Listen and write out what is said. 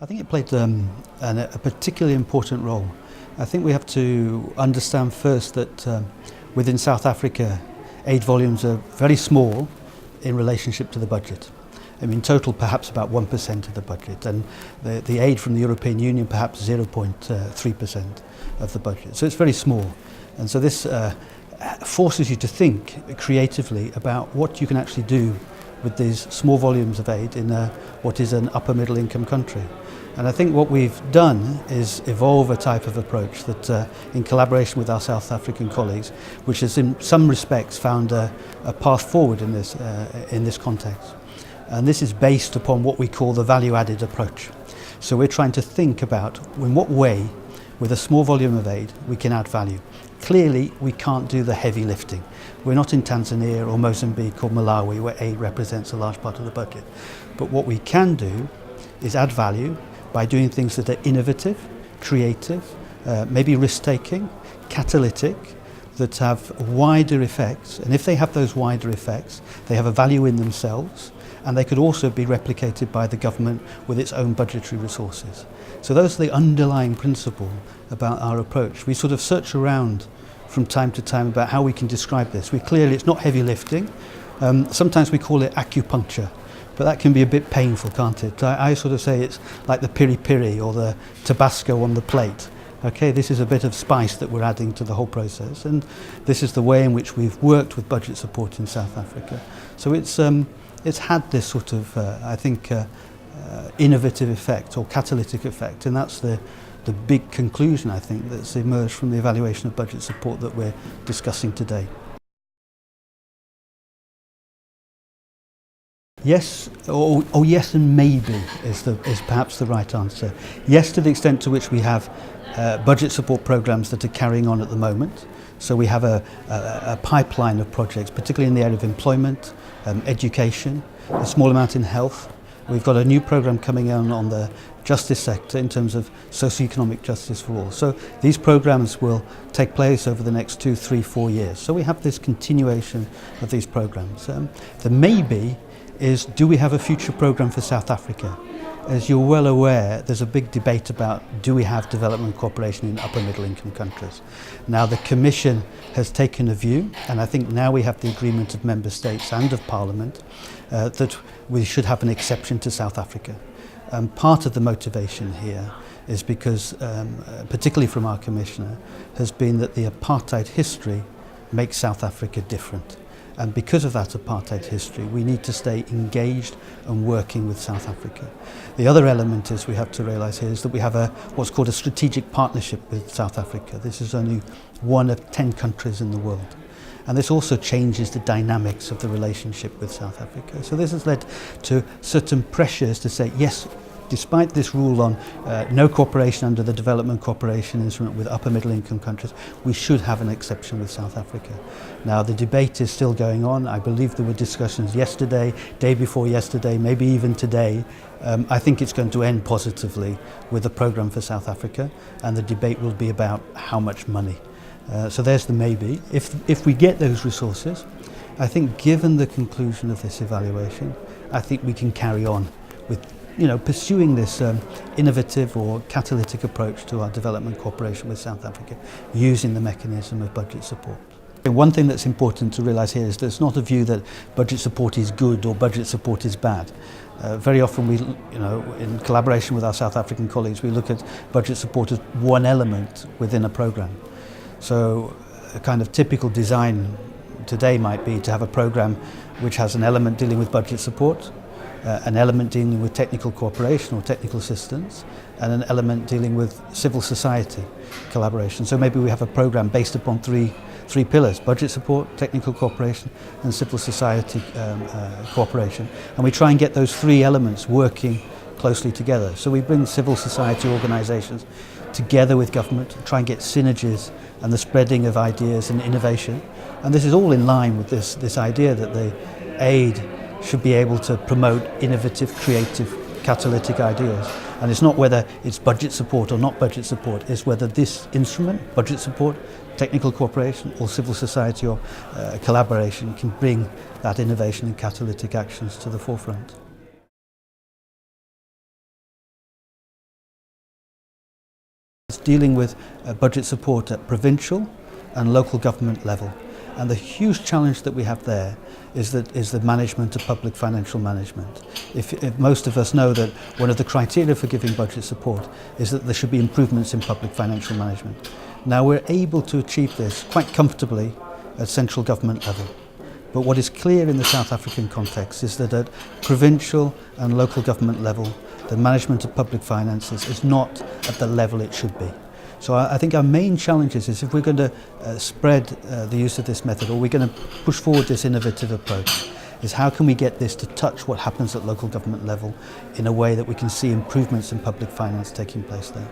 I think it played a particularly important role. I think we have to understand first that within South Africa, aid volumes are very small in relationship to the budget. I mean, total perhaps about 1% of the budget, and the aid from the European Union perhaps 0.3% of the budget. So it's very small. And so this forces you to think creatively about what you can actually do with these small volumes of aid in what is an upper middle income country. And I think what we've done is evolve a type of approach that in collaboration with our South African colleagues, which has in some respects found a path forward in this context. And this is based upon what we call the value-added approach. So we're trying to think about in what way, with a small volume of aid, we can add value. Clearly, we can't do the heavy lifting. We're not in Tanzania or Mozambique or Malawi, where aid represents a large part of the budget. But what we can do is add value by doing things that are innovative, creative, maybe risk-taking, catalytic, that have wider effects. And if they have those wider effects, they have a value in themselves, and they could also be replicated by the government with its own budgetary resources. So those are the underlying principle about our approach. We sort of search around from time to time about how we can describe this. It's not heavy lifting. Sometimes we call it acupuncture, but that can be a bit painful, can't it? I sort of say it's like the piri-piri or the Tabasco on the plate. Okay, this is a bit of spice that we're adding to the whole process, and this is the way in which we've worked with budget support in South Africa. So it's had this sort of, I think, innovative effect or catalytic effect, and that's the big conclusion, I think, that's emerged from the evaluation of budget support that we're discussing today. Yes, or yes and maybe is perhaps the right answer. Yes, to the extent to which we have budget support programs that are carrying on at the moment. So we have a pipeline of projects, particularly in the area of employment, education, a small amount in health. We've got a new program coming on the justice sector in terms of socio-economic justice for all. So these programs will take place over the next 2, 3, 4 years. So we have this continuation of these programs. The maybe is, do we have a future program for South Africa? As you're well aware, there's a big debate about, do we have development cooperation in upper middle income countries? Now the Commission has taken a view, and I think now we have the agreement of Member States and of Parliament, that we should have an exception to South Africa. Part of the motivation here is because, particularly from our Commissioner, has been that the apartheid history makes South Africa different. And because of that apartheid history, we need to stay engaged and working with South Africa. The other element is we have to realise here is that we have what's called a strategic partnership with South Africa. This is only one of 10 countries in the world. And this also changes the dynamics of the relationship with South Africa. So this has led to certain pressures to say, yes, despite this rule on no cooperation under the Development Cooperation Instrument with upper middle income countries, we should have an exception with South Africa. Now the debate is still going on. I believe there were discussions yesterday, day before yesterday, maybe even today. I think it's going to end positively with a programme for South Africa, and the debate will be about how much money. So there's the maybe. If we get those resources, I think given the conclusion of this evaluation, I think we can carry on with pursuing this innovative or catalytic approach to our development cooperation with South Africa using the mechanism of budget support. And one thing that's important to realise here is that it's not a view that budget support is good or budget support is bad. Very often we, in collaboration with our South African colleagues, we look at budget support as one element within a programme. So a kind of typical design today might be to have a programme which has an element dealing with budget support, an element dealing with technical cooperation or technical assistance, and an element dealing with civil society collaboration. So maybe we have a program based upon three pillars: budget support, technical cooperation, and civil society cooperation. And we try and get those three elements working closely together. So we bring civil society organisations together with government, try and get synergies and the spreading of ideas and innovation. And this is all in line with this idea that the aid should be able to promote innovative, creative, catalytic ideas. And it's not whether it's budget support or not budget support, it's whether this instrument, budget support, technical cooperation or civil society or collaboration can bring that innovation and catalytic actions to the forefront. dealing with budget support at provincial and local government level. And the huge challenge that we have there is the management of public financial management. If most of us know that one of the criteria for giving budget support is that there should be improvements in public financial management. Now we're able to achieve this quite comfortably at central government level. But what is clear in the South African context is that at provincial and local government level, the management of public finances is not at the level it should be. So I think our main challenge is if we're going to spread the use of this method, or we're going to push forward this innovative approach, is how can we get this to touch what happens at local government level in a way that we can see improvements in public finance taking place there.